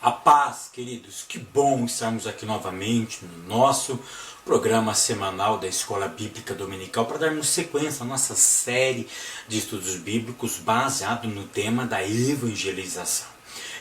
A paz, queridos, que bom estarmos aqui novamente no nosso programa semanal da Escola Bíblica Dominical para darmos sequência à nossa série de estudos bíblicos baseado no tema da evangelização.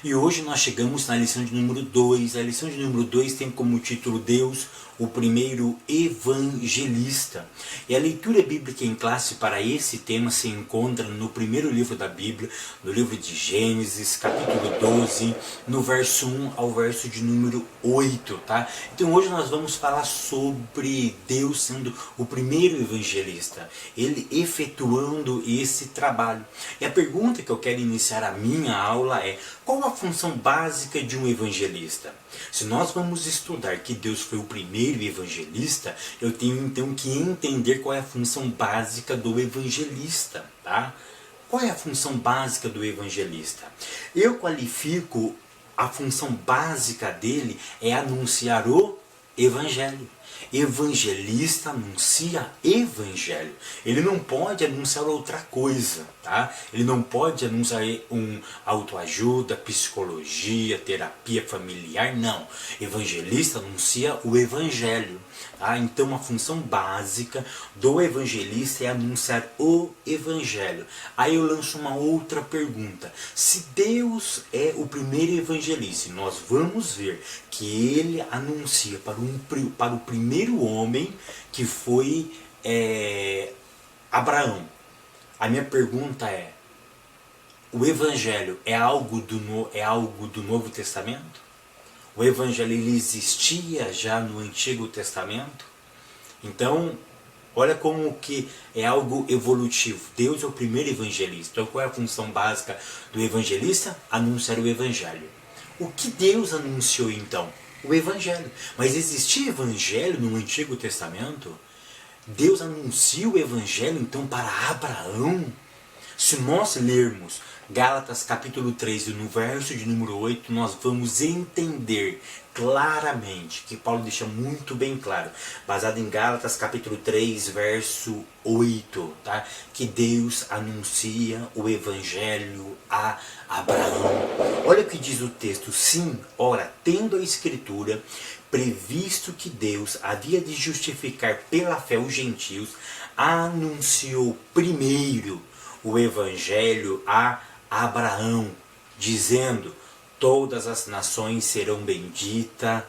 E hoje nós chegamos na lição de número 2. A lição de número 2 tem como título Deus, o primeiro evangelista. E a leitura bíblica em classe para esse tema se encontra no primeiro livro da Bíblia, no livro de Gênesis, capítulo 12, no verso 1 ao verso de número 8, tá? Então hoje nós vamos falar sobre Deus sendo o primeiro evangelista, ele efetuando esse trabalho. E a pergunta que eu quero iniciar a minha aula é: qual a função básica de um evangelista? Se nós vamos estudar que Deus foi o primeiro evangelista, eu tenho então que entender qual é a função básica do evangelista, tá? Qual é a função básica do evangelista? Eu qualifico a função básica dele é anunciar o evangelho. Evangelista anuncia evangelho. Ele não pode anunciar outra coisa, tá? Ele não pode anunciar autoajuda, psicologia, terapia familiar, não. Evangelista anuncia o evangelho, tá? Então a função básica do evangelista é anunciar o evangelho. Aí eu lanço uma outra pergunta. Se Deus é o primeiro evangelista, nós vamos ver que ele anuncia para o primeiro homem, que foi Abraão. A minha pergunta é: o evangelho é algo do Novo Testamento? O evangelho ele existia já no Antigo Testamento? Então, olha como que é algo evolutivo. Deus é o primeiro evangelista. Então qual é a função básica do evangelista? Anunciar o evangelho. O que Deus anunciou então? O evangelho. Mas existia evangelho no Antigo Testamento? Deus anuncia o evangelho então para Abraão? Se nós lermos Gálatas capítulo 3, no verso de número 8, nós vamos entender claramente, que Paulo deixa muito bem claro, baseado em Gálatas capítulo 3, verso 8, tá? Que Deus anuncia o evangelho a Abraão. Olha o que diz o texto: sim, ora, tendo a escritura previsto que Deus havia de justificar pela fé os gentios, anunciou primeiro o evangelho a Abraão, dizendo: todas as nações serão benditas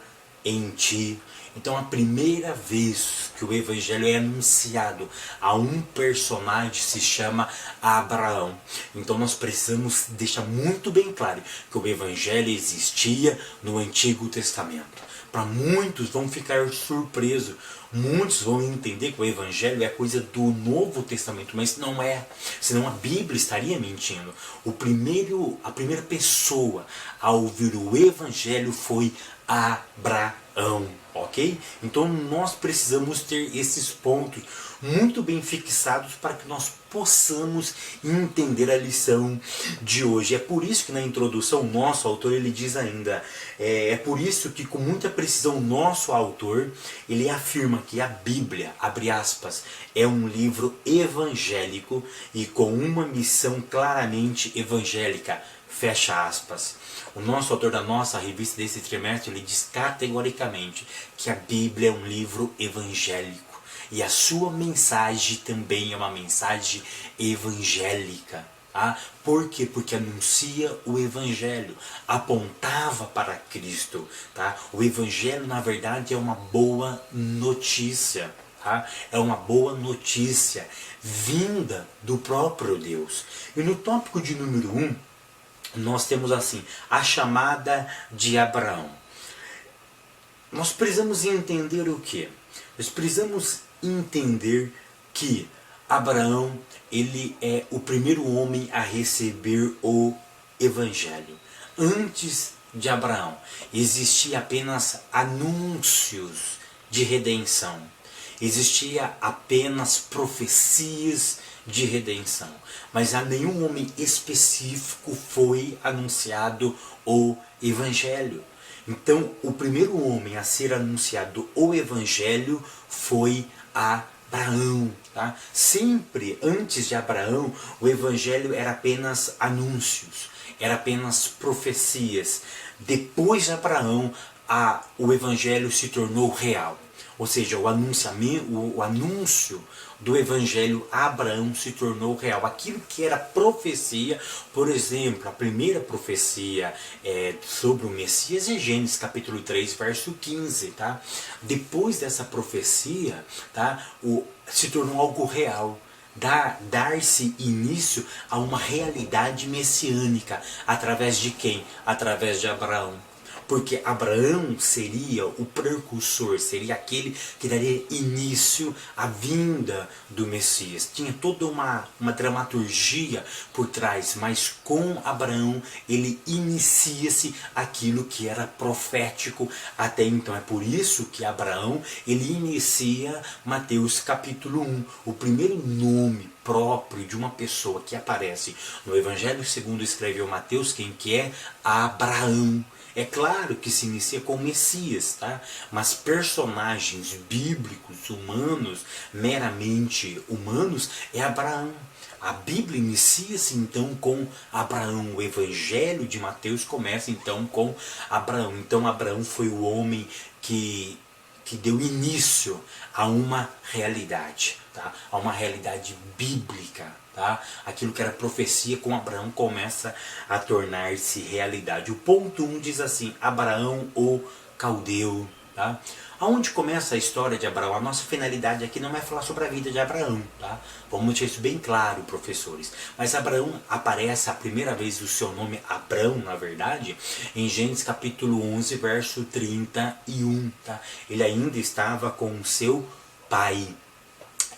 em ti. Então a primeira vez que o evangelho é anunciado a um personagem se chama Abraão. Então nós precisamos deixar muito bem claro que o evangelho existia no Antigo Testamento. Para muitos vão ficar surpresos, muitos vão entender que o evangelho é coisa do Novo Testamento, mas não é, senão a Bíblia estaria mentindo. A primeira pessoa a ouvir o evangelho foi Abraão, ok? Então nós precisamos ter esses pontos muito bem fixados para que nós possamos entender a lição de hoje. É por isso que na introdução nosso autor ele diz ainda, é por isso que com muita precisão nosso autor ele afirma que a Bíblia, abre aspas, é um livro evangélico e com uma missão claramente evangélica, fecha aspas. O nosso autor da nossa revista desse trimestre ele diz categoricamente que a Bíblia é um livro evangélico. E a sua mensagem também é uma mensagem evangélica. Tá? Por quê? Porque anuncia o evangelho, apontava para Cristo. Tá? O evangelho, na verdade, é uma boa notícia. Tá? É uma boa notícia vinda do próprio Deus. E no tópico de número 1, nós temos assim, a chamada de Abraão. Nós precisamos entender o quê? Nós precisamos entender que Abraão ele é o primeiro homem a receber o evangelho. Antes de Abraão existia apenas anúncios de redenção. Existia apenas profecias de redenção. Mas a nenhum homem específico foi anunciado o evangelho. Então, o primeiro homem a ser anunciado o evangelho foi Abraão. Tá? Sempre antes de Abraão, o evangelho era apenas anúncios, era apenas profecias. Depois de Abraão, o evangelho se tornou real. Ou seja, o anúncio do evangelho a Abraão se tornou real. Aquilo que era profecia, por exemplo, a primeira profecia sobre o Messias é Gênesis capítulo 3, verso 15. Tá? Depois dessa profecia, tá, se tornou algo real. Dar-se início a uma realidade messiânica. Através de quem? Através de Abraão. Porque Abraão seria o precursor, seria aquele que daria início à vinda do Messias. Tinha toda uma dramaturgia por trás, mas com Abraão ele inicia-se aquilo que era profético até então. É por isso que Abraão ele inicia Mateus capítulo 1, o primeiro nome próprio de uma pessoa que aparece no Evangelho segundo escreveu Mateus, quem que é? Abraão. É claro que se inicia com o Messias, tá? Mas personagens bíblicos, humanos, meramente humanos, é Abraão. A Bíblia inicia-se então com Abraão. O Evangelho de Mateus começa então com Abraão. Então Abraão foi o homem que deu início a uma realidade, tá? A uma realidade bíblica. Tá? Aquilo que era profecia com Abraão começa a tornar-se realidade. O ponto 1 diz assim, Abraão o caldeu. Tá? Aonde começa a história de Abraão? A nossa finalidade aqui não é falar sobre a vida de Abraão. Tá? Vamos deixar isso bem claro, professores. Mas Abraão aparece a primeira vez o seu nome, Abrão, na verdade, em Gênesis capítulo 11, verso 31. Tá? Ele ainda estava com o seu pai.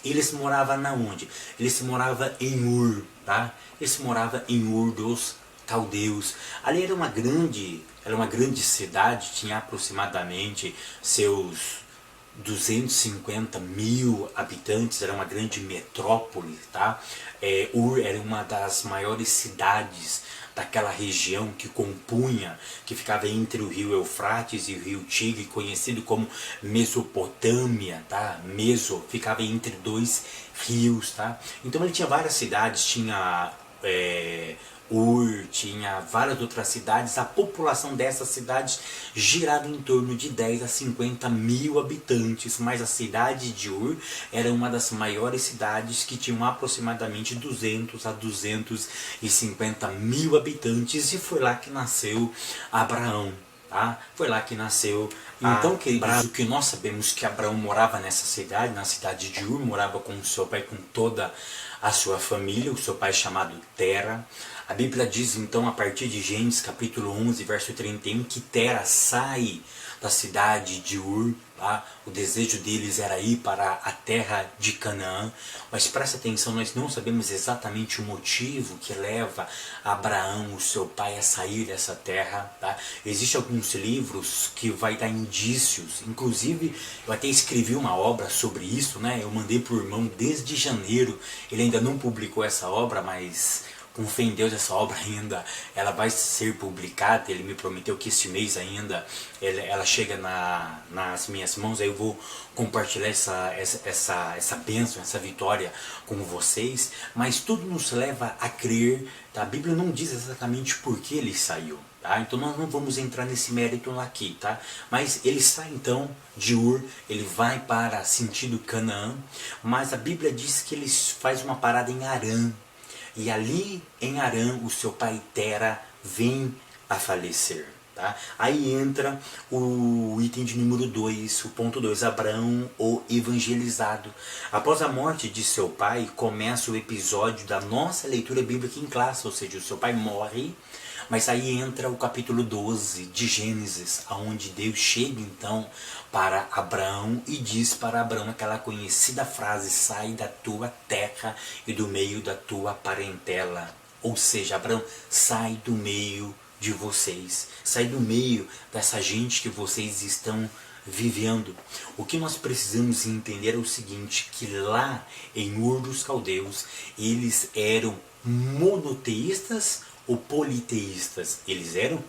Ele se morava na onde? Ele se morava em Ur, tá? Ele se morava em Ur dos Caldeus. Ali era uma grande cidade, tinha aproximadamente seus 250 mil habitantes, era uma grande metrópole, tá? Ur era uma das maiores cidades daquela região que compunha, que ficava entre o rio Eufrates e o rio Tigre, conhecido como Mesopotâmia, tá? Ficava entre dois rios, tá? Então ele tinha várias cidades, tinha Ur, tinha várias outras cidades. A população dessas cidades girava em torno de 10 a 50 mil habitantes, mas a cidade de Ur era uma das maiores cidades que tinham aproximadamente 200 a 250 mil habitantes, e foi lá que nasceu Abraão. Tá? Foi lá que nasceu. Então, queridos, o que nós sabemos que Abraão morava nessa cidade, na cidade de Ur, morava com o seu pai, com toda a sua família, o seu pai chamado Tera. A Bíblia diz então, a partir de Gênesis capítulo 11, verso 31, que Tera sai da cidade de Ur. Tá? O desejo deles era ir para a terra de Canaã, mas presta atenção, nós não sabemos exatamente o motivo que leva Abraão, o seu pai, a sair dessa terra. Tá? Existem alguns livros que vai dar indícios, inclusive eu até escrevi uma obra sobre isso, né? Eu mandei para o irmão desde janeiro, ele ainda não publicou essa obra, mas com fé em Deus essa obra ainda ela vai ser publicada. Ele me prometeu que este mês ainda ela chega nas minhas mãos, aí eu vou compartilhar essa bênção, essa vitória com vocês. Mas tudo nos leva a crer, tá? A Bíblia não diz exatamente por que ele saiu, tá? Então nós não vamos entrar nesse mérito aqui, tá? Mas ele sai então de Ur, ele vai para sentido Canaã, mas a Bíblia diz que ele faz uma parada em Harã. E ali em Harã, o seu pai Tera vem a falecer. Tá? Aí entra o item de número 2, o ponto 2, Abraão, o evangelizado. Após a morte de seu pai, começa o episódio da nossa leitura bíblica em classe, ou seja, o seu pai morre, mas aí entra o capítulo 12 de Gênesis, onde Deus chega então para Abraão e diz para Abraão aquela conhecida frase: sai da tua terra e do meio da tua parentela. Ou seja, Abraão, sai do meio de vocês, sai do meio dessa gente que vocês estão vivendo. O que nós precisamos entender é o seguinte, que lá em Ur dos Caldeus, eles eram monoteístas ou politeístas? Eles eram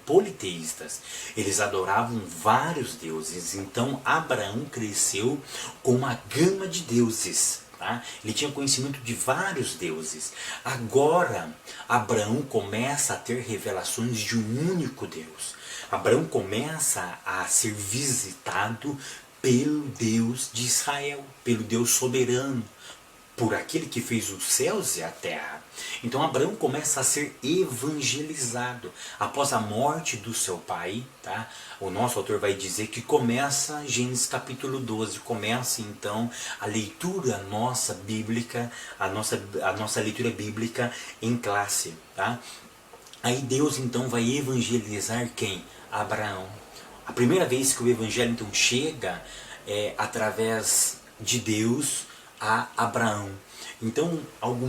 politeístas. Eles adoravam vários deuses. Então Abraão cresceu com uma gama de deuses. Tá? Ele tinha conhecimento de vários deuses. Agora, Abraão começa a ter revelações de um único Deus. Abraão começa a ser visitado pelo Deus de Israel, pelo Deus soberano, por aquele que fez os céus e a terra. Então Abraão começa a ser evangelizado. Após a morte do seu pai, tá? O nosso autor vai dizer que começa Gênesis capítulo 12, começa então a leitura nossa bíblica, a nossa leitura bíblica em classe. Tá? Aí Deus então vai evangelizar quem? Abraão. A primeira vez que o evangelho então chega é através de Deus a Abraão. Então,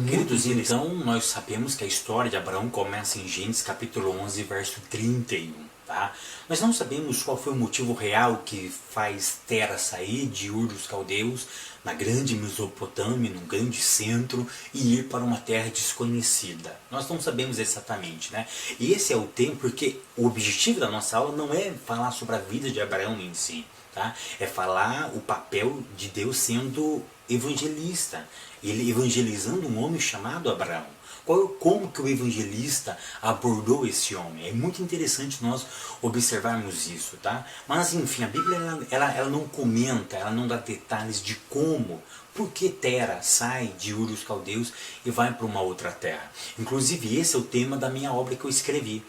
queridos, então nós sabemos que a história de Abraão começa em Gênesis capítulo 11, verso 31. Tá? Nós não sabemos qual foi o motivo real que faz Tera sair de Ur dos Caldeus, na grande Mesopotâmia, num grande centro, e ir para uma terra desconhecida. Nós não sabemos exatamente, né? E esse é o tempo, porque o objetivo da nossa aula não é falar sobre a vida de Abraão em si, tá? É falar o papel de Deus sendo evangelista, ele evangelizando um homem chamado Abraão. Como que o evangelista abordou esse homem? É muito interessante nós observarmos isso, tá? Mas enfim, a Bíblia ela não comenta, ela não dá detalhes de como, por que Tera sai de Ur dos Caldeus e vai para uma outra terra. Inclusive esse é o tema da minha obra que eu escrevi.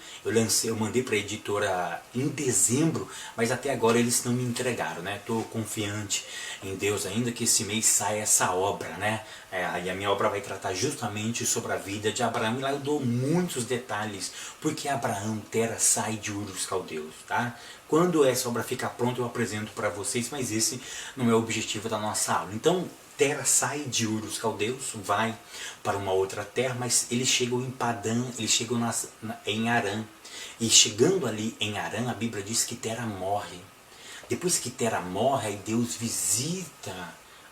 Eu mandei para a editora em dezembro, mas até agora eles não me entregaram, né? Estou confiante em Deus ainda que esse mês saia essa obra, né? E a minha obra vai tratar justamente sobre a vida de Abraão, e lá eu dou muitos detalhes, porque Abraão, Tera sai de Ur dos Caldeus, tá? Quando essa obra ficar pronta eu apresento para vocês, mas esse não é o objetivo da nossa aula. Então, Tera sai de Ur dos Caldeus, vai para uma outra terra, mas eles chegam em Padã, eles chegam em Harã. E chegando ali em Harã, a Bíblia diz que Tera morre. Depois que Tera morre, aí Deus visita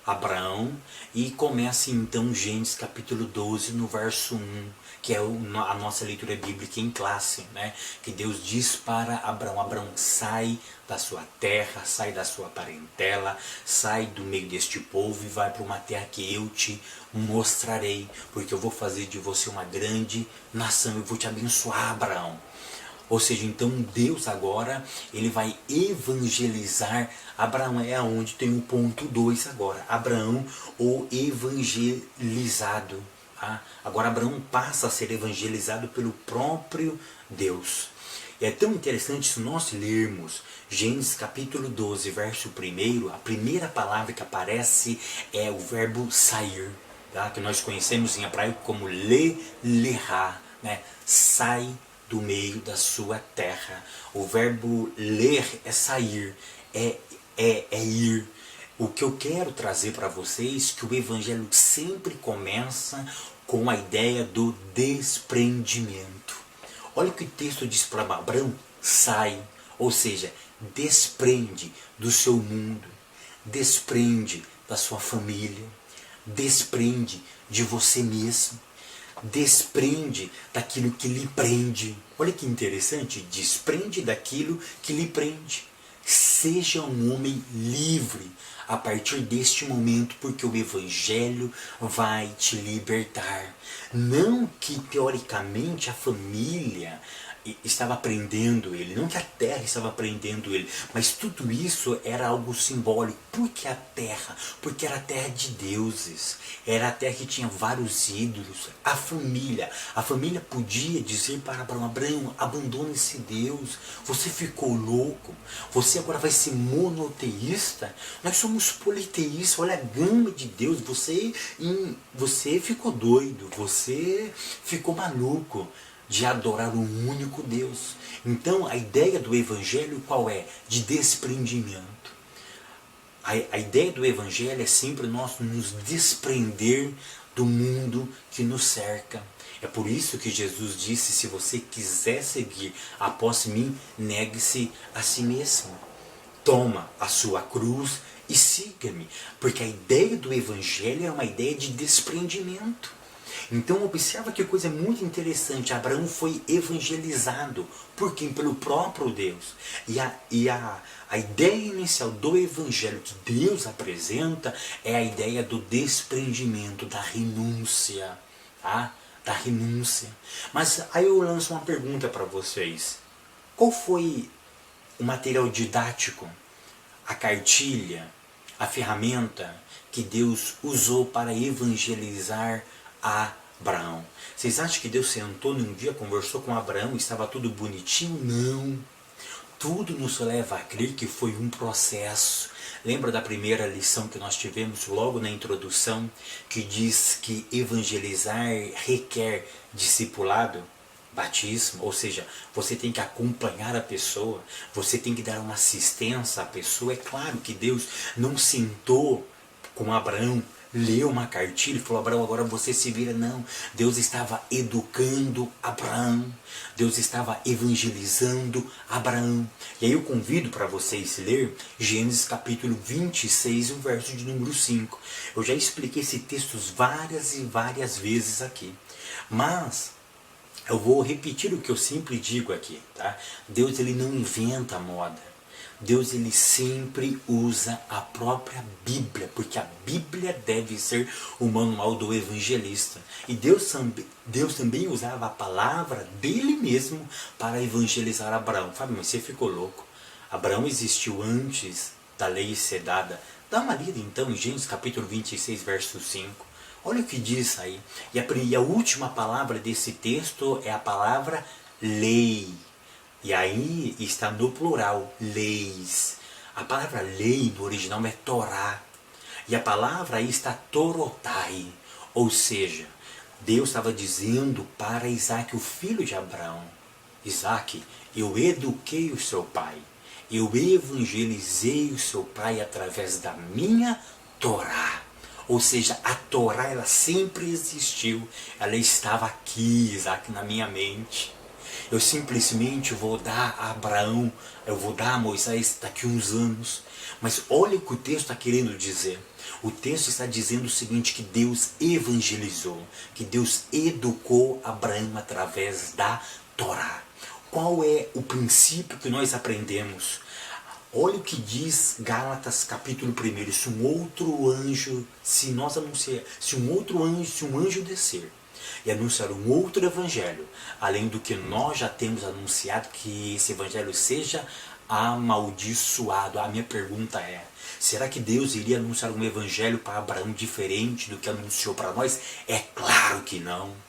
Abraão e começa então Gênesis capítulo 12 no verso 1, que é a nossa leitura bíblica em classe, né? Que Deus diz para Abraão: Abraão, sai da sua terra, sai da sua parentela, sai do meio deste povo e vai para uma terra que eu te mostrarei, porque eu vou fazer de você uma grande nação, eu vou te abençoar, Abraão. Ou seja, então Deus agora, ele vai evangelizar Abraão. É onde tem o ponto 2 agora. Abraão, o evangelizado. Tá? Agora Abraão passa a ser evangelizado pelo próprio Deus. E é tão interessante se nós lermos Gênesis capítulo 12, verso 1, a primeira palavra que aparece é o verbo sair, tá? Que nós conhecemos em hebraico como lerá, né? Sai do meio da sua terra. O verbo ler é sair, é ir. O que eu quero trazer para vocês é que o evangelho sempre começa com a ideia do desprendimento. Olha o que o texto diz para Abraão: sai, ou seja, desprende do seu mundo, desprende da sua família, desprende de você mesmo, desprende daquilo que lhe prende. Olha que interessante, desprende daquilo que lhe prende. Seja um homem livre a partir deste momento, porque o evangelho vai te libertar. Não que teoricamente a família estava prendendo ele, não que a terra estava prendendo ele, mas tudo isso era algo simbólico. Por que a terra? Porque era a terra de deuses, era a terra que tinha vários ídolos. A família podia dizer para Abraão: Abraão, abandona esse Deus, você ficou louco, você agora vai ser monoteísta, nós somos politeístas, olha a gama de Deus, você ficou doido, você ficou maluco de adorar um único Deus. Então a ideia do evangelho qual é? De desprendimento. A ideia do evangelho é sempre nós nos desprender do mundo que nos cerca. É por isso que Jesus disse: se você quiser seguir após mim, negue-se a si mesmo. Toma a sua cruz e siga-me. Porque a ideia do evangelho é uma ideia de desprendimento. Então observa que coisa muito interessante, Abraão foi evangelizado, por quem? Pelo próprio Deus. A ideia inicial do evangelho que Deus apresenta é a ideia do desprendimento, da renúncia, tá? Da renúncia. Mas aí eu lanço uma pergunta para vocês. Qual foi o material didático, a cartilha, a ferramenta que Deus usou para evangelizar Abraão? Vocês acham que Deus sentou num dia, conversou com Abraão e estava tudo bonitinho? Não. Tudo nos leva a crer que foi um processo. Lembra da primeira lição que nós tivemos logo na introdução, que diz que evangelizar requer discipulado? Batismo, ou seja, você tem que acompanhar a pessoa, você tem que dar uma assistência à pessoa. É claro que Deus não sentou com Abraão, leu uma cartilha e falou: Abraão, agora você se vira. Não, Deus estava educando Abraão, Deus estava evangelizando Abraão. E aí eu convido para vocês ler Gênesis capítulo 26, o verso de número 5. Eu já expliquei esse texto várias e várias vezes aqui, mas eu vou repetir o que eu sempre digo aqui, tá? Deus, ele não inventa moda. Deus, ele sempre usa a própria Bíblia, porque a Bíblia deve ser o manual do evangelista. E Deus também usava a palavra dele mesmo para evangelizar Abraão. Fábio, mas você ficou louco. Abraão existiu antes da lei ser dada. Dá uma lida então em Gênesis capítulo 26, verso 5. Olha o que diz aí. E a última palavra desse texto é a palavra lei. E aí está no plural, leis. A palavra lei no original é Torá. E a palavra aí está torotai. Ou seja, Deus estava dizendo para Isaac, o filho de Abraão: Isaac, eu eduquei o seu pai. Eu evangelizei o seu pai através da minha Torá. Ou seja, a Torá, ela sempre existiu, ela estava aqui, Isaac, na minha mente. Eu simplesmente vou dar a Abraão, eu vou dar a Moisés daqui a uns anos. Mas olha o que o texto está querendo dizer. O texto está dizendo o seguinte, que Deus evangelizou, que Deus educou Abraão através da Torá. Qual é o princípio que nós aprendemos? Olha o que diz Gálatas capítulo 1. Se um outro anjo, se um anjo descer e anunciar um outro evangelho, além do que nós já temos anunciado, que esse evangelho seja amaldiçoado. A minha pergunta é: será que Deus iria anunciar um evangelho para Abraão diferente do que anunciou para nós? É claro que não.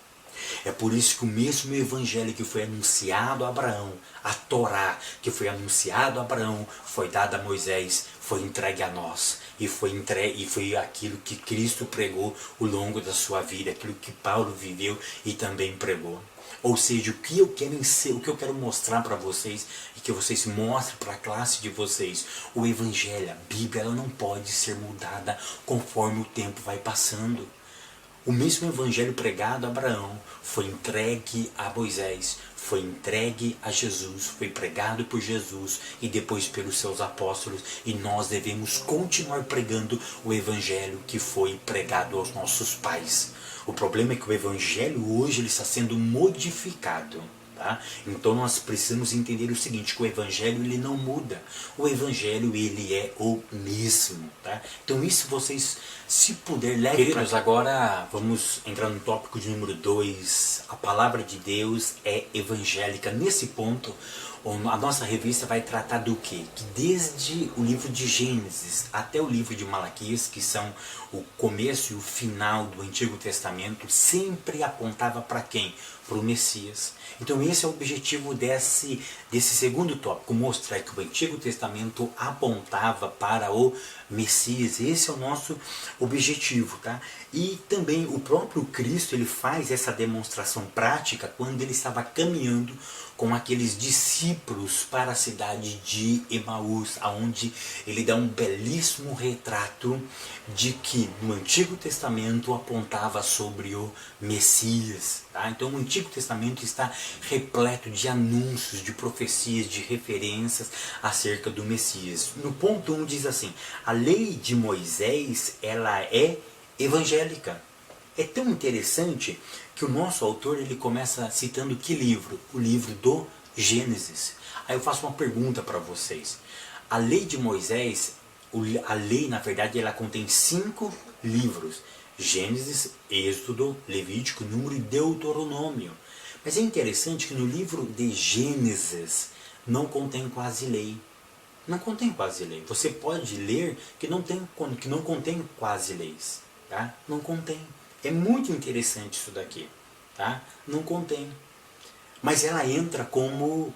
É por isso que o mesmo evangelho que foi anunciado a Abraão, a Torá, que foi anunciado a Abraão, foi dado a Moisés, foi entregue a nós. E foi aquilo que Cristo pregou ao longo da sua vida, aquilo que Paulo viveu e também pregou. Ou seja, o que eu quero mostrar para vocês e que vocês mostrem para a classe de vocês, o evangelho, a Bíblia, ela não pode ser mudada conforme o tempo vai passando. O mesmo evangelho pregado a Abraão foi entregue a Moisés, foi entregue a Jesus, foi pregado por Jesus e depois pelos seus apóstolos, e nós devemos continuar pregando o evangelho que foi pregado aos nossos pais. O problema é que o evangelho hoje ele está sendo modificado. Tá? Então nós precisamos entender o seguinte, que o evangelho ele não muda, o evangelho ele é o mesmo. Tá? Então isso vocês, se puder, levem. Queridos, agora vamos entrar no tópico de número 2, a palavra de Deus é evangélica. Nesse ponto, a nossa revista vai tratar do quê? Que desde o livro de Gênesis até o livro de Malaquias, que são o começo e o final do Antigo Testamento, sempre apontava para quem? Para o Messias. Então esse é o objetivo desse segundo tópico, mostrar que o Antigo Testamento apontava para o Messias. Esse é o nosso objetivo, tá? E também o próprio Cristo, ele faz essa demonstração prática quando ele estava caminhando com aqueles discípulos para a cidade de Emaús, onde ele dá um belíssimo retrato de que no Antigo Testamento apontava sobre o Messias. Tá? Então o Antigo Testamento está repleto de anúncios, de profecias, de referências acerca do Messias. No ponto 1 diz assim: a lei de Moisés ela é evangélica. É tão interessante que o nosso autor ele começa citando que livro? O livro do Gênesis. Aí eu faço uma pergunta para vocês. A lei de Moisés, a lei na verdade ela contém 5 livros. Gênesis, Êxodo, Levítico, Número e Deuteronômio. Mas é interessante que no livro de Gênesis não contém quase lei. Não contém quase lei. Você pode ler que não contém quase leis. Tá? Não contém. É muito interessante isso daqui. Tá? Não contém. Mas ela entra como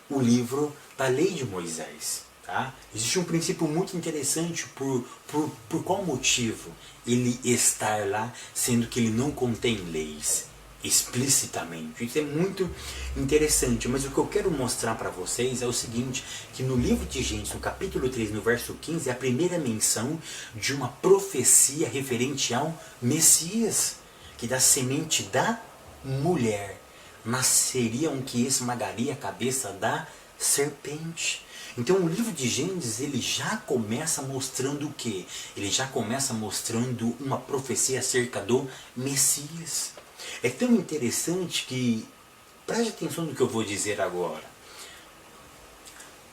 o livro da lei de Moisés. Tá? Existe um princípio muito interessante por qual motivo ele estar lá, sendo que ele não contém leis explicitamente. Isso é muito interessante, mas o que eu quero mostrar para vocês é o seguinte, que no livro de Gênesis, no capítulo 3, no verso 15, é a primeira menção de uma profecia referente ao Messias, que da semente da mulher nasceria um que esmagaria a cabeça da serpente. Então o livro de Gênesis ele já começa mostrando o quê? Ele já começa mostrando uma profecia acerca do Messias. É tão interessante que, preste atenção no que eu vou dizer agora.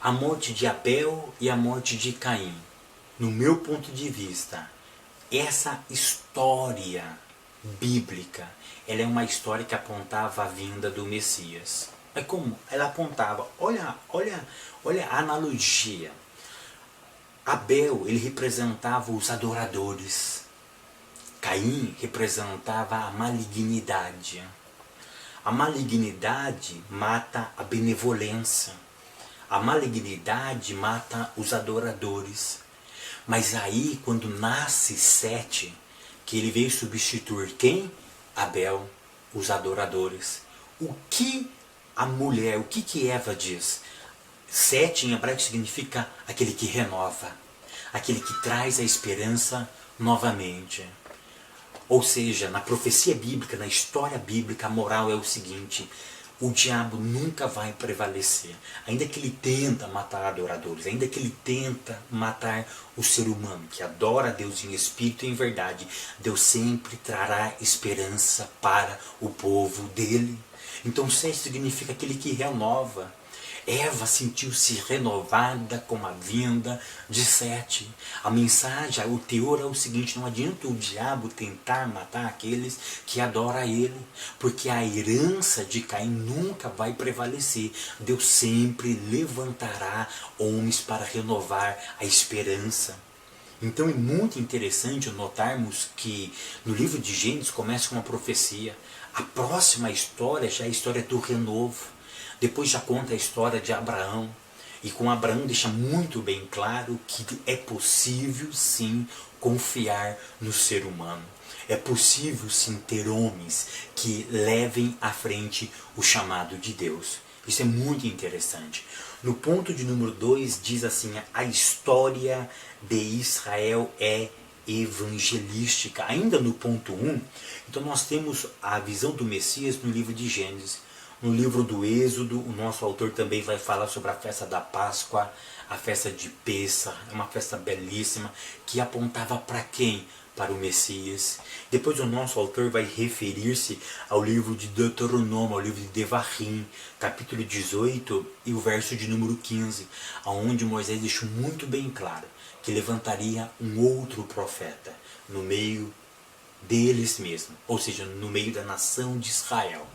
A morte de Abel e a morte de Caim. No meu ponto de vista, essa história bíblica, ela é uma história que apontava a vinda do Messias. É como? Ela apontava, olha a analogia. Abel, ele representava os adoradores. Caim representava a malignidade. A malignidade mata a benevolência. A malignidade mata os adoradores. Mas aí, quando nasce Sete, que ele veio substituir quem? Abel, os adoradores. O que a mulher, o que Eva diz? Sete em hebraico significa aquele que renova, aquele que traz a esperança novamente. Ou seja, na profecia bíblica, na história bíblica, a moral é o seguinte: o diabo nunca vai prevalecer. Ainda que ele tenta matar adoradores, ainda que ele tenta matar o ser humano, que adora a Deus em espírito e em verdade, Deus sempre trará esperança para o povo dele. Então, Sete significa aquele que renova. Eva sentiu-se renovada com a vinda de Sete. A mensagem, o teor é o seguinte: não adianta o diabo tentar matar aqueles que adoram a ele, porque a herança de Caim nunca vai prevalecer. Deus sempre levantará homens para renovar a esperança. Então é muito interessante notarmos que no livro de Gênesis começa com uma profecia. A próxima história já é a história do renovo. Depois já conta a história de Abraão. E com Abraão deixa muito bem claro que é possível sim confiar no ser humano. É possível sim ter homens que levem à frente o chamado de Deus. Isso é muito interessante. No ponto de número 2 diz assim: a história de Israel é evangelística. Ainda no ponto 1, então nós temos a visão do Messias no livro de Gênesis. No livro do Êxodo, o nosso autor também vai falar sobre a festa da Páscoa, a festa de Pêssar, é uma festa belíssima que apontava para quem? Para o Messias. Depois o nosso autor vai referir-se ao livro de Deuteronômio, ao livro de Devarim, capítulo 18 e o verso de número 15, onde Moisés deixou muito bem claro que levantaria um outro profeta no meio deles mesmos, ou seja, no meio da nação de Israel,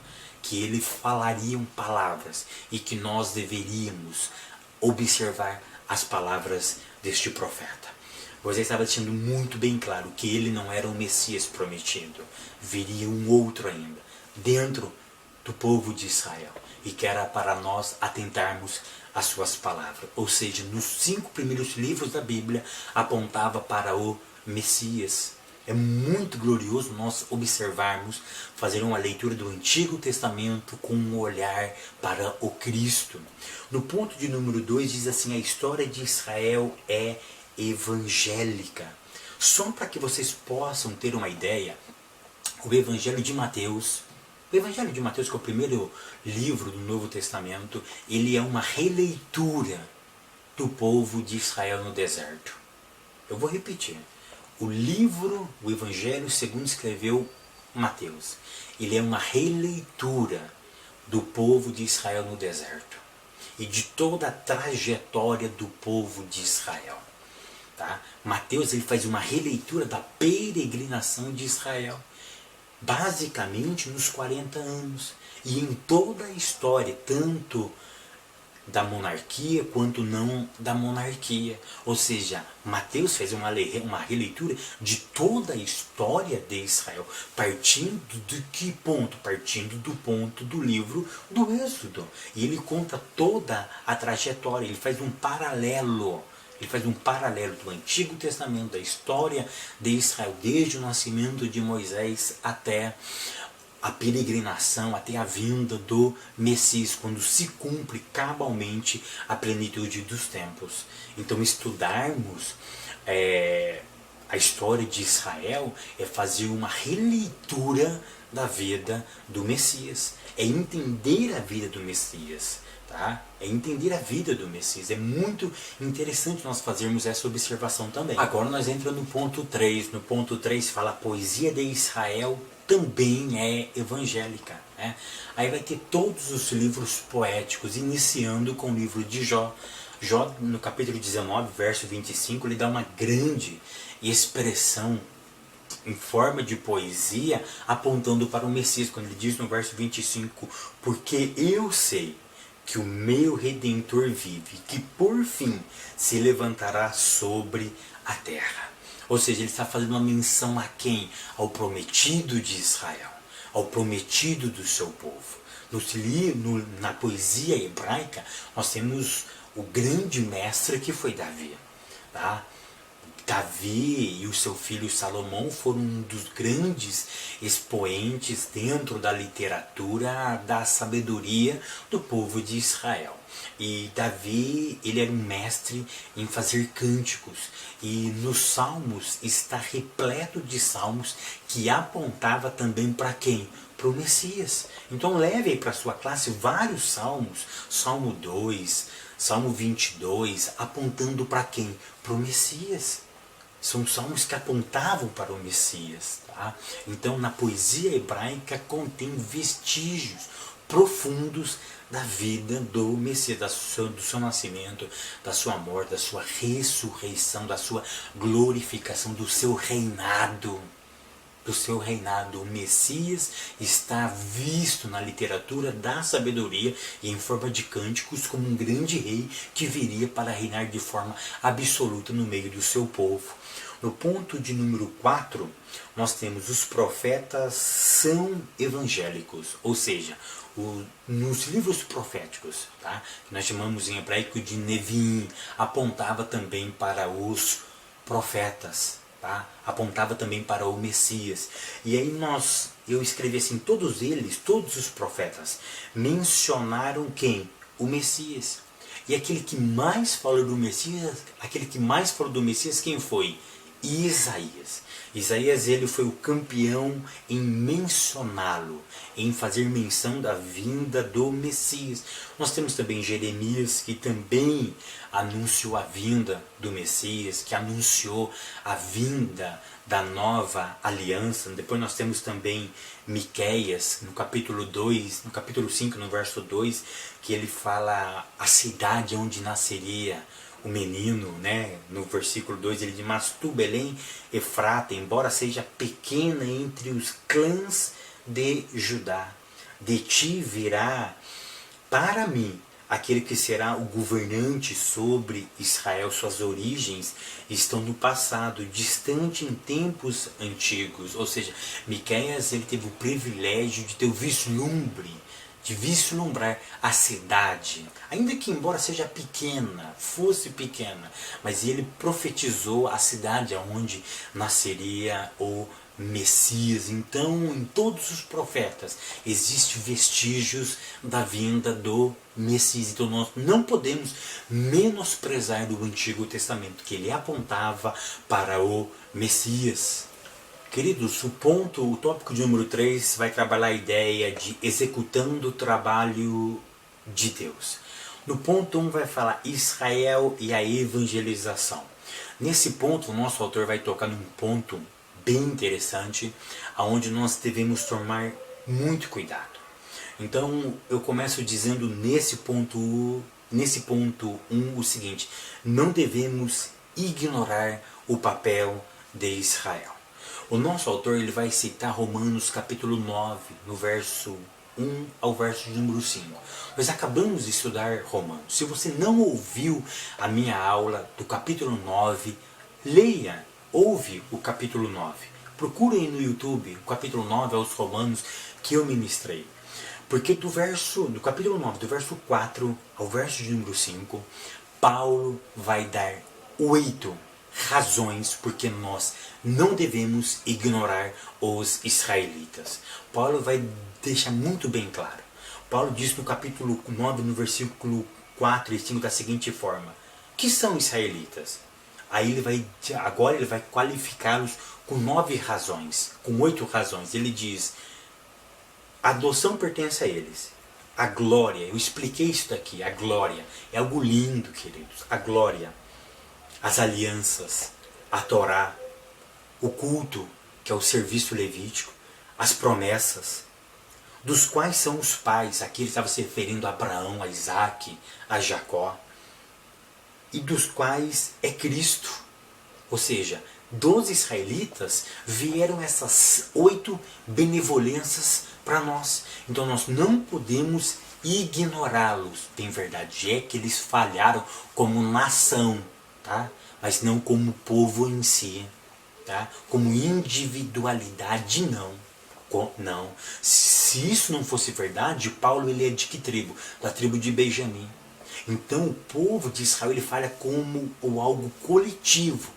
que eles falariam palavras e que nós deveríamos observar as palavras deste profeta. Moisés estava deixando muito bem claro que ele não era o Messias prometido. Viria um outro ainda, dentro do povo de Israel. E que era para nós atentarmos às suas palavras. Ou seja, nos 5 primeiros livros da Bíblia apontava para o Messias. É muito glorioso nós observarmos, fazer uma leitura do Antigo Testamento com um olhar para o Cristo. No ponto de número 2 diz assim: a história de Israel é evangélica. Só para que vocês possam ter uma ideia, o Evangelho de Mateus, que é o primeiro livro do Novo Testamento, ele é uma releitura do povo de Israel no deserto. Eu vou repetir. O Evangelho segundo escreveu Mateus? Ele é uma releitura do povo de Israel no deserto e de toda a trajetória do povo de Israel. Tá? Mateus ele faz uma releitura da peregrinação de Israel, basicamente nos 40 anos, e em toda a história, tanto da monarquia quanto não da monarquia. Ou seja, Mateus fez uma releitura de toda a história de Israel, partindo de que ponto? Partindo do ponto do livro do Êxodo. E ele conta toda a trajetória, ele faz um paralelo. Ele faz um paralelo do Antigo Testamento, da história de Israel, desde o nascimento de Moisés até a peregrinação, até a vinda do Messias, quando se cumpre cabalmente a plenitude dos tempos. Então estudarmos a história de Israel é fazer uma releitura da vida do Messias, é entender a vida do Messias. Tá? É entender a vida do Messias. É muito interessante nós fazermos essa observação também. Agora nós entramos no ponto 3. No ponto 3 fala: a poesia de Israel também é evangélica. Né? Aí vai ter todos os livros poéticos, iniciando com o livro de Jó. Jó, no capítulo 19, verso 25, ele dá uma grande expressão em forma de poesia, apontando para o Messias, quando ele diz no verso 25: porque eu sei que o meu Redentor vive, que por fim se levantará sobre a terra. Ou seja, ele está fazendo uma menção a quem? Ao prometido de Israel, ao prometido do seu povo. Na poesia hebraica, nós temos o grande mestre que foi Davi. Tá? Davi e o seu filho Salomão foram um dos grandes expoentes dentro da literatura da sabedoria do povo de Israel. E Davi, ele era um mestre em fazer cânticos. E nos Salmos está repleto de salmos que apontava também para quem? Para o Messias. Então leve aí para sua classe vários salmos. Salmo 2, Salmo 22, apontando para quem? Para o Messias. São salmos que apontavam para o Messias. Tá? Então, na poesia hebraica contém vestígios profundos da vida do Messias, do seu nascimento, da sua morte, da sua ressurreição, da sua glorificação, do seu reinado. Do seu reinado. O Messias está visto na literatura da sabedoria e em forma de cânticos como um grande rei que viria para reinar de forma absoluta no meio do seu povo. No ponto de número 4, nós temos os profetas são evangélicos, ou seja, nos livros proféticos, tá? Que nós chamamos em hebraico de Nevim, apontava também para os profetas. Tá? Apontava também para o Messias. E aí eu escrevi assim: todos eles, todos os profetas, mencionaram quem? O Messias. E aquele que mais falou do Messias, quem foi? Isaías. Isaías, ele foi o campeão em mencioná-lo, em fazer menção da vinda do Messias. Nós temos também Jeremias, que também anunciou a vinda do Messias, que anunciou a vinda da nova aliança. Depois nós temos também Miqueias, no capítulo 2, no capítulo 5, no verso 2, que ele fala a cidade onde nasceria o menino, né? No versículo 2 ele diz: mas tu, Belém, Efrata, embora seja pequena entre os clãs de Judá, de ti virá para mim aquele que será o governante sobre Israel. Suas origens estão no passado, distante em tempos antigos. Ou seja, Miqueias, ele teve o privilégio de ter o vislumbre, de vislumbrar a cidade, ainda que embora seja pequena, fosse pequena, mas ele profetizou a cidade onde nasceria o Messias. Então, em todos os profetas existem vestígios da vinda do Messias. Então nós não podemos menosprezar o Antigo Testamento, que ele apontava para o Messias. Queridos, o tópico de número 3 vai trabalhar a ideia de executando o trabalho de Deus. No ponto 1 vai falar Israel e a evangelização. Nesse ponto, o nosso autor vai tocar num ponto bem interessante, aonde nós devemos tomar muito cuidado. Então eu começo dizendo nesse ponto 1 o seguinte: não devemos ignorar o papel de Israel. O nosso autor ele vai citar Romanos capítulo 9, no verso 1 ao verso de número 5. Nós acabamos de estudar Romanos. Se você não ouviu a minha aula do capítulo 9, leia, ouve o capítulo 9. Procurem no YouTube o capítulo 9 aos Romanos que eu ministrei. Porque do capítulo 9, do verso 4 ao verso de número 5, Paulo vai dar 8 razões porque nós não devemos ignorar os israelitas. Paulo vai deixar muito bem claro. Paulo diz no capítulo 9, no versículo 4 e 5 da seguinte forma: que são israelitas? Aí agora ele vai qualificá-los com 9 razões, com 8 razões. Ele diz: a adoção pertence a eles. A glória, eu expliquei isso daqui, a glória. É algo lindo, queridos. A glória, as alianças, a Torá, o culto, que é o serviço levítico, as promessas, dos quais são os pais. Aqui ele estava se referindo a Abraão, a Isaac, a Jacó. E dos quais é Cristo. Ou seja, dos israelitas vieram essas 8 benevolências para nós. Então nós não podemos ignorá-los. Tem verdade é que eles falharam como nação, tá? Mas não como povo em si, tá? Como individualidade não. Não. Se isso não fosse verdade, Paulo ele é de que tribo? Da tribo de Benjamim. Então o povo de Israel ele falha como algo coletivo.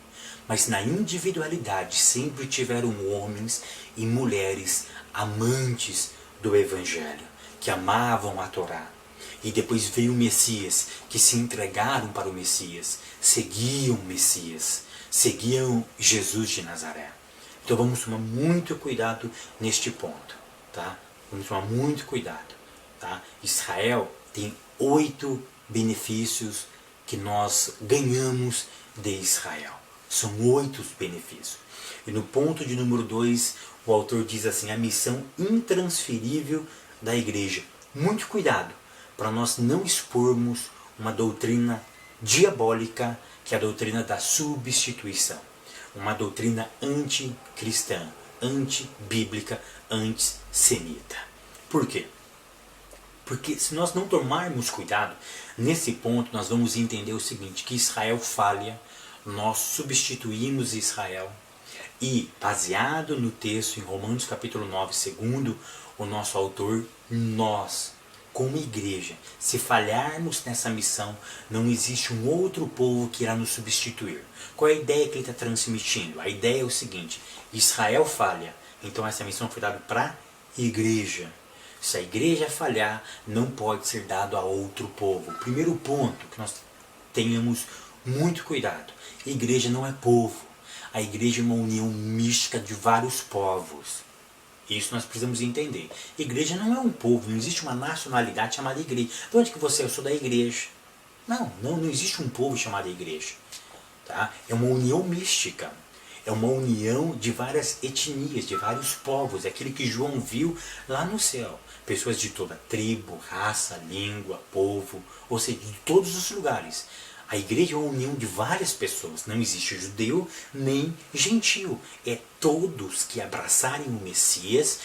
Mas na individualidade sempre tiveram homens e mulheres amantes do Evangelho, que amavam a Torá. E depois veio o Messias, que se entregaram para o Messias, seguiam o Messias, seguiam Jesus de Nazaré. Então vamos tomar muito cuidado neste ponto, tá? Vamos tomar muito cuidado, tá? Israel tem 8 benefícios que nós ganhamos de Israel. São 8 benefícios. E no ponto de número 2, o autor diz assim: a missão intransferível da igreja. Muito cuidado para nós não expormos uma doutrina diabólica, que é a doutrina da substituição. Uma doutrina anticristã, antibíblica, antissemita. Por quê? Porque se nós não tomarmos cuidado, nesse ponto nós vamos entender o seguinte, que Israel falha, nós substituímos Israel e, baseado no texto em Romanos capítulo 9, segundo o nosso autor, nós, como igreja, se falharmos nessa missão, não existe um outro povo que irá nos substituir. Qual é a ideia que ele está transmitindo? A ideia é o seguinte: Israel falha, então essa missão foi dada para a igreja. Se a igreja falhar, não pode ser dado a outro povo. Primeiro ponto, que nós tenhamos muito cuidado. A igreja não é povo. A igreja é uma união mística de vários povos. Isso nós precisamos entender. A igreja não é um povo, não existe uma nacionalidade chamada igreja. De onde que você é? Eu sou da igreja. Não existe um povo chamado igreja. Tá? É uma união mística. É uma união de várias etnias, de vários povos. É aquele que João viu lá no céu. Pessoas de toda tribo, raça, língua, povo, ou seja, de todos os lugares. A igreja é uma união de várias pessoas. Não existe judeu nem gentil. É todos que abraçarem o Messias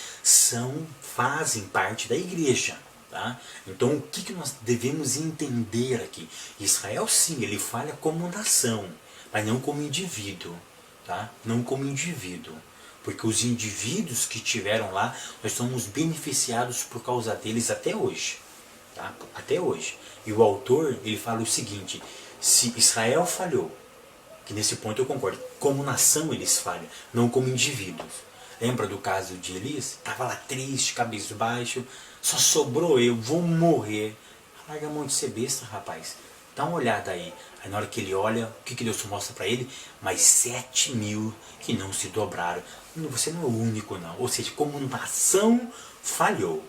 fazem parte da igreja. Tá? Então o que nós devemos entender aqui? Israel sim, ele falha como nação, mas não como indivíduo. Tá? Não como indivíduo. Porque os indivíduos que tiveram lá, nós somos beneficiados por causa deles até hoje. Tá? Até hoje. E o autor, ele fala o seguinte: se Israel falhou, que nesse ponto eu concordo, como nação eles falham, não como indivíduos. Lembra do caso de Elias? Estava lá triste, cabisbaixo, só sobrou eu, vou morrer. Larga a mão de ser besta, rapaz. Dá uma olhada aí. Aí na hora que ele olha, o que Deus mostra para ele? Mais 7.000 que não se dobraram. Você não é o único não. Ou seja, como nação falhou.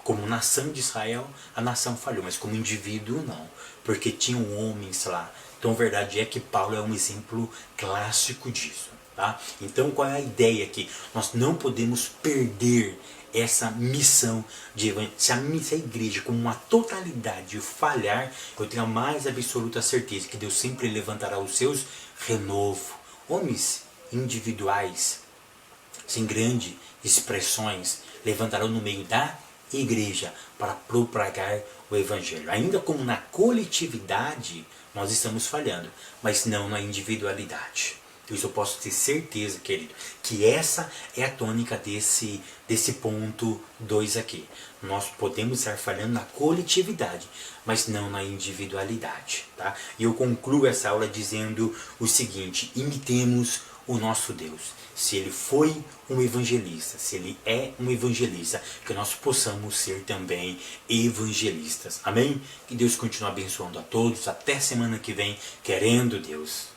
Como nação de Israel, a nação falhou. Mas como indivíduo, não. Porque tinham homens lá. Então a verdade é que Paulo é um exemplo clássico disso. Tá? Então qual é a ideia aqui? Nós não podemos perder essa missão de evangelizar. Se a igreja como uma totalidade falhar, eu tenho a mais absoluta certeza que Deus sempre levantará os seus renovo. Homens individuais, sem grandes expressões, levantarão no meio da igreja para propagar o evangelho. Ainda como na coletividade nós estamos falhando, mas não na individualidade. Isso eu posso ter certeza, querido, que essa é a tônica desse ponto 2 aqui. Nós podemos estar falhando na coletividade, mas não na individualidade. Tá? E eu concluo essa aula dizendo o seguinte: imitemos o nosso Deus. Se Ele foi um evangelista, se Ele é um evangelista, que nós possamos ser também evangelistas. Amém? Que Deus continue abençoando a todos. Até semana que vem, querendo Deus.